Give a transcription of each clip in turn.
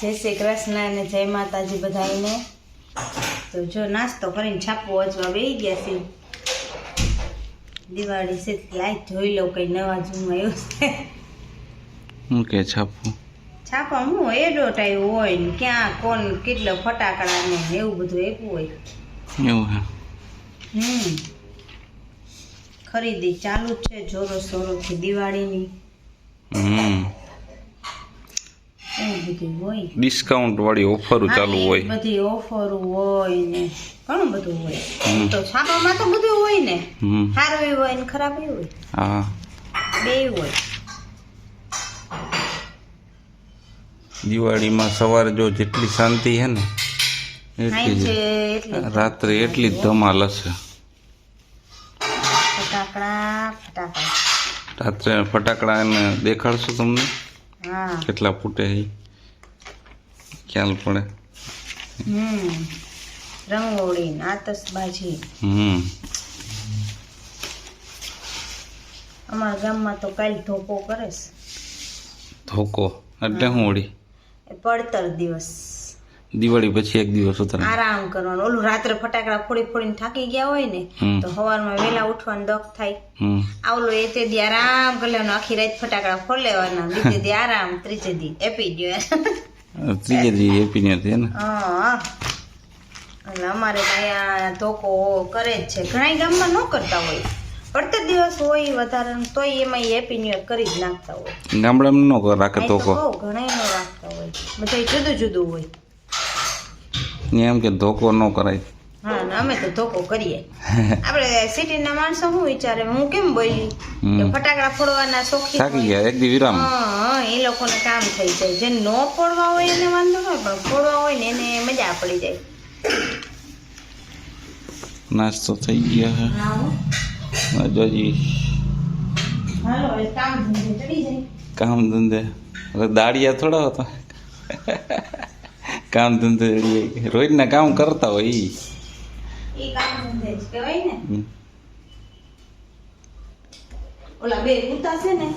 જય શ્રી કૃષ્ણ અને જય માતાજી બધાને। તો જો નાસ્તો કરીને છાપો વાંચવા બેસી ગયા છે। દિવાળી છે લાઈટ જોઈ લો કઈ નવા જૂનું આવ્યું છે। હું કે છાપું છાપા હું એડવર્ટાઈઝ હોય ને ક્યાં કોણ કેટલો ફટાકડા ને એવું બધું આપ્યું હોય। એવું હે ખરીદી ચાલુ જ છે જોરો શોરોથી દિવાળીની। એવું બધું હોય, ડિસ્કાઉન્ટ વાળી ઓફરો ચાલુ હોય, બધી ઓફર હોય ને ઘણું બધું હોય। તો છાપામાં તો બધું હોય ને, સારું એવું હોય ને ખરાબ એવું હોય, હા બે હોય। દિવાળીમાં સવારે જો જેટલી શાંતિ હે ને એટલી રાત્રે એટલી જ ધમાલ હશે। ફટાકડા રાત્રે ફટાકડા એને દેખાડશું તમને હા કેટલા ફૂટે એ ખ્યાલ પડે। રંગોળી ને આતશબાજી અમારા ગામમાં તો કાલ ધોકો કરે છે। ધોકો એટલે હું વળી પડતર દિવસ, દિવાળી પછી એક દિવસ ઉતરે આરામ કરવાનો। ઓલું રાત્રે ફટાકડા ફોડી ફોડીને થાકી ગયા હોય ને તો સવારમાં વહેલા ઉઠવાનું દખ થાય। આવલો એ તે દી આરામ કરી લેવાનું, આખી રાત ફટાકડા ફોડી લેવાના, બીજે દી આરામ, ત્રીજે દી હેપી ન્યુ યર। ત્રીજે દી હેપી ન્યુ યર ને હા એટલે અમારે તો અહીંયા ધોકો કરે જ છે। ઘણા ગામમાં ન કરતા હોય, પડતર દિવસ હોય વધારે તોય એમાં હેપી ન્યુ યર કરી જ નાખતા હોય। ગામડામાં ન રાખે ધોકો, ઘણા ન રાખતા હોય, બધા જુદું જુદું હોય। એમ કે ધોકો ન કરાય। હા ને અમે તો ધોકો કરીએ। આપણે સિટીના માણસો શું વિચારે, હું કેમ બોલી કે ફટાકડા ફોડવાના શોખીન થાકી ગયા એક દી વિરામ। હા એ લોકોને કામ થઈ જાય, જે ન ફોડવા હોય એને વાંધો ન હોય, પણ ફોડવા હોય ને એને મજા પડી જાય। નાસ્તો થઈ ગયો હે જોજી, હાલો હવે કામ ધંધે ચડી જાય। કામ ધંધે હવે દાડિયા થોડા હતા, કામ ધંધે રોજના કામ કરતા હોય ઈ કામ ધંધે જ કહેવાય ને। ઓલા બે કૂતા છે ને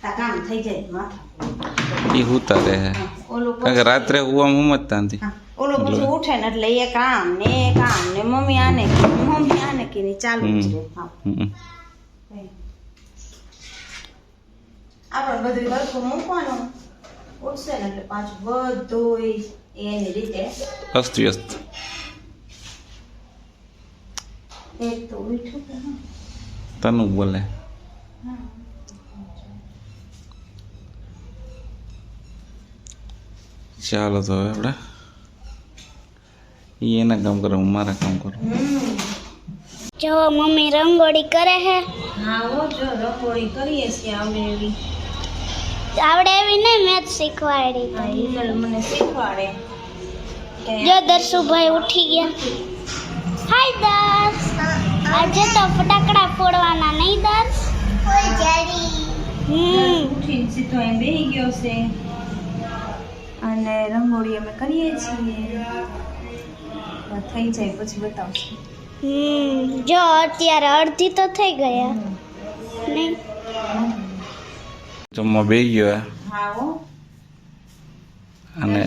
આ કામ થઈ જાય માથા, ઈ હુતા રહે ઓલું કારણ કે રાત્રે હુવામાં સમજતા નથી। ઓલો પછી ઉઠે ને એટલે એ કામ ને મમ્મી આને કે ની ચાલુ જ રહે। આપણે બધું હરખું મૂકવાનું, ઉઠશે ને એટલે પાછું બધું એની રીતે અસ્ત વ્યસ્ત। એક તો ઉઠું કે ના તનું બોલે ચાલો તો હવે આપણે ઈ એના કામ કરે, હું મારા કામ કરું। જો મમ્મી રંગોળી કરે હે। હા હો જો રંગોળી કરીએ છીએ અમે એવી। આવડે એવી નહીં, મેં જ શીખવાડી। હા હિલલ મને શીખવાડે કે જો દર્શુભાઈ ઉઠી ગયા। હાય દર્શ, આજે તો ફટાકડા ફોડવાના નહીં દર્શ? ઉઠીને સીધો એમ બેસી ગયો છે અને રંગોળી અમે કરીએ છીએ। થઈ જાય પછી બતાવશું। જો અત્યારે અડધી તો થઈ ગયા નહીં? જમવા બેસી ગયો હા હો અને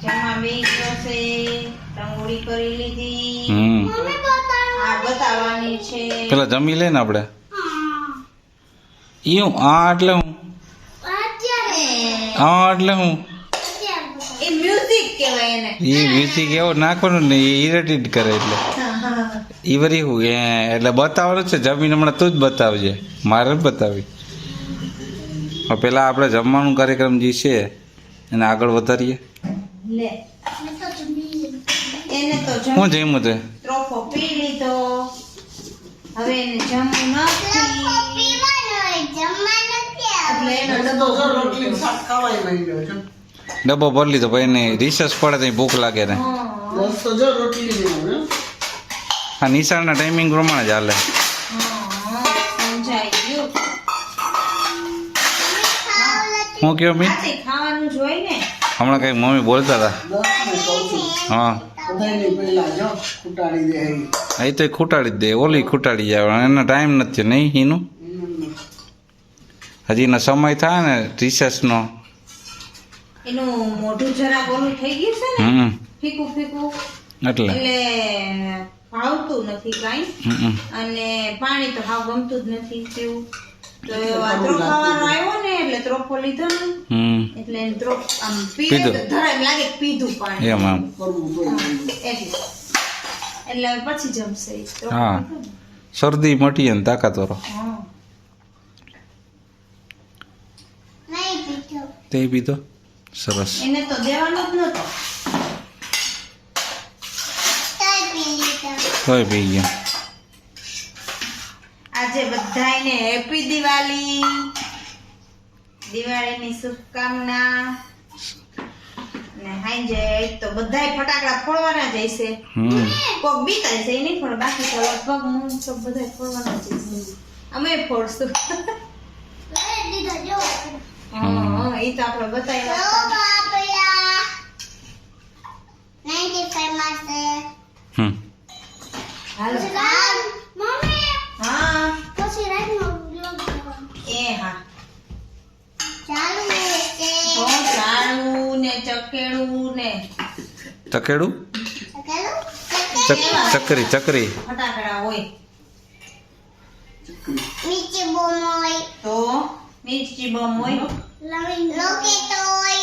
જમવા બેસી ગયો છે, રંગોળી કરી લીધી, આ બતાવવાની છે। પેલા જમી લે ને આપણે ઈ હું આ એટલે હું આ એટલે હું એ મ્યુઝિક કહેવાય એને। ઈ વીસી કેવો નાખવાનું ને એ ઇરિટેટ કરે એટલે ઈ વરી હું એટલે બતાવવાનું છે। જમીન હમણાં તું જ બતાવજે, મારે જ બતાવી। હવે પેલા આપણે જમવાનું કાર્યક્રમ જે છે એને આગળ વધારીએ। લે એને તો શું જમ્યું તે ત્રોફો પી લીધો, હવે એને જમવું નથી એટલે એનો ડબ્બો ડબ્બો ભરી લીધો ભાઈ એને રિસર્ચ પડે તો ભૂખ લાગે ને હા નિશાળના ટાઈમિંગ પ્રમાણે જ હાલે। સમજાઈ ગયું, હું કયો મી આથી ખાવાનું જોઈ ને। હમણાં કઈક મમ્મી બોલતા હતા હા એ તો ખૂટાડી જ દે, ઓલી ખૂટાડી જાય, એનો ટાઈમ નથી નહીં એનું, હજી એનો સમય થાય ને રિસર્ચનો એનું મોઢું જરાક ઓલું થઈ ગયું છે ને, હમ ફીકું ફીકું, એટલે એટલે ભાવતું નથી કાંઈ. હમ અને પાણી તો હાવ ગમતું જ નથી તેવું. તો આ ત્રોફાવાળો આવ્યો ને એટલે ત્રોફો લીધો ને હમ એટલે એને ત્રોફ આમ પીએ પીધું. તો ધરાય એમ લાગે કે પીધું પાણી. એમ આમ એટલે હવે પછી જમશે ઈ. ત્રોફો હા. લીધો ને. શરદી મટી અને તાકાતવાળો હા. નહીં પીધો. તે પીધો સરસ. એને તો દેવાનો જ નતો. તોય પી લીધો. તોય પી ગયા. આજે બધાયને હેપી દિવાળી, દિવાળીની શુભકામના. ને હાંજે તો બધાય ફટાકડા ફોડવાના જ હશે. હમ કોક બીતા છે નહીં પણ બાકી તો લગભગ હું તો બધાય ફોડવાના જ હશે. અમે ફોડશું. લઈ દીધો જો. હા એ તો આપણે જો બતાવ્યા. બાપલા. 95 માં છે. હમ હાલો. મમ્મી હા પછી રાતનો vlog કરવાનો. એ હા. ચાલુ છે. તો ચાળું ને ચકેડું ને ચકેડું ચાલો. ચકરી ચકરી ફટાકડા હોય નીચે બોમ હોય. તો મિર્ચી બમ હોય. લોકેટ હોય.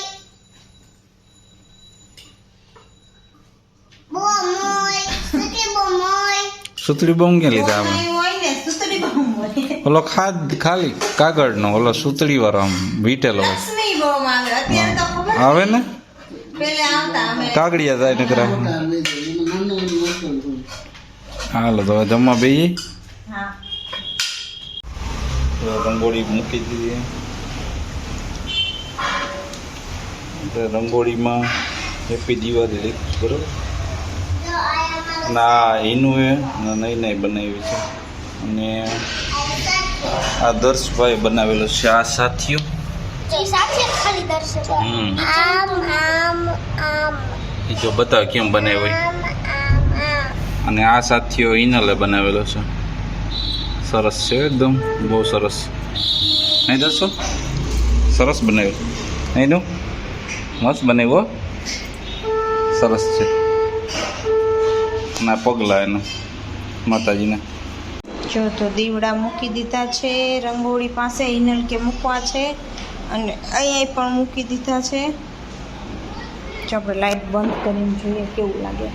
બોમ હોય. સુકી બોમ હોય. સુતળી બોમ ક્યાં લીધા આપણે બોમ હોય ને સુતરી બમ હોય. ઓલો ખાલી કાગળનો ઓલો સુતળી વાળો આમ વીટેલો હોય. લક્ષ્મી બમ આવે અત્યારે તો ખબર આવે ને પેલે આવતા અમે કાગડિયા થાય નકરા. હાલો તો હવે જમવા બેસી. હા રંગોળી મૂકી દીધી. રંગોળીમાં હેપી દિવાળી લખ્યું બરોબર. જો આયા ના એનું એ નહીં બનાવ્યું છે. અને આ દર્શભાઈ બનાવેલો છે. આ સાથીઓ સાથે ખાલી દર્શક. હમ આમ એ જો બતાવે કેમ બનાવ્યો હોય. અને આ સાથીઓ ઇનલે બનાવેલો છે. સરસ છે એકદમ બહુ સરસ. નહીં દર્શો સરસ બનાવ્યો. એનું મસ્ત બનાવ્યો સરસ છે. ના પગલા એના માતાજીના. જો તો દીવડા મૂકી દીધા છે રંગોળી પાસે. હિનલ કે મૂકવા છે અને અહીંયા પણ મૂકી દીધા છે. જો આપણે લાઈટ બંધ કરીને જોઈએ કેવું લાગે.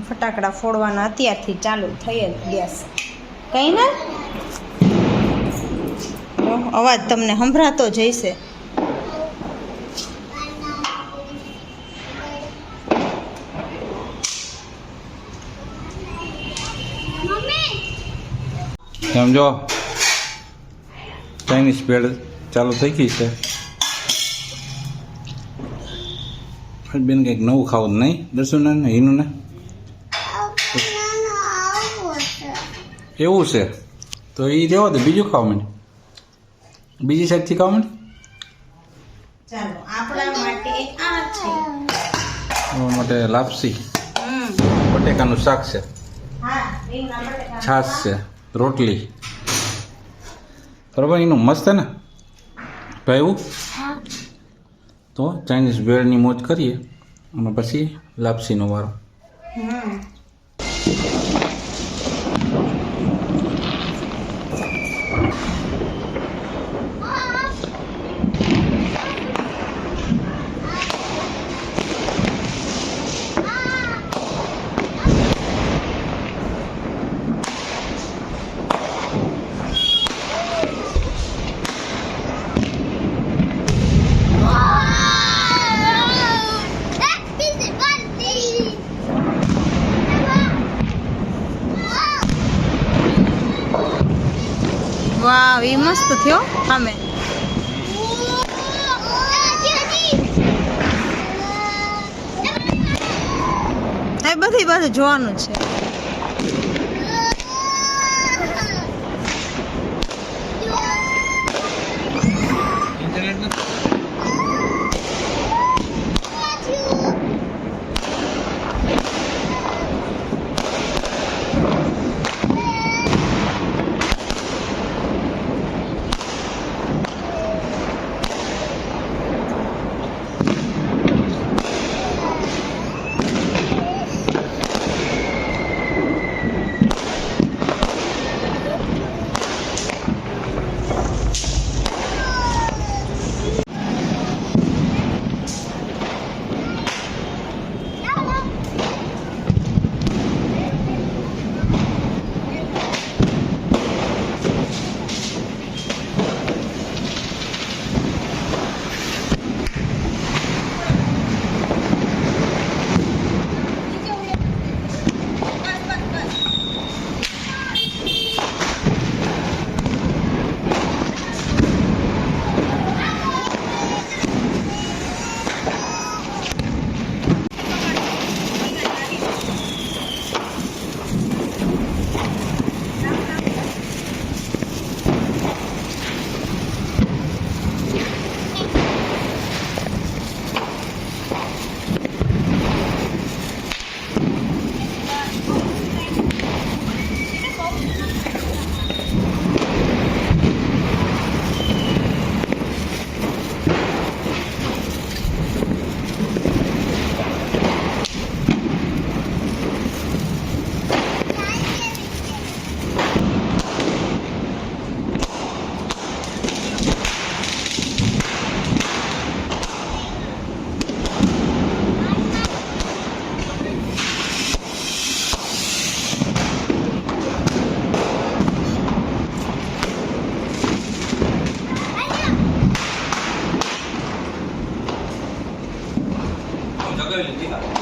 ફટાકડા ફોડવાના અત્યારથી ચાલુ થઈ જ ગેસ કઈ ના જો અવાજ તમને સંભળાતો જ હશે. સમજો ચાઇનીઝ ભેળ ચાલુ થઈ ગઈ છે. બેન કંઈક નવું ખાવું નહીં દર્શન ને હિનું ને એવું છે તો એ રહેવા દે. બીજું ખાવા માંડે બીજી સાઈડથી ખાવા માંડે. ચાલો આપણા માટે આ છે. એના માટે લાપસી બટેકાનું શાક છે. હા રીંગણા બટેકા છાશ છે રોટલી બરાબર. એનું મસ્ત છે ને ભાઈ. તો ચાઇનીઝ ભેળની મોજ કરીએ અને પછી લાપસીનો વારો. વાવ એ મસ્ત થયો. અમે બધી બાજુ જોવાનું છે. બનાવી લીધી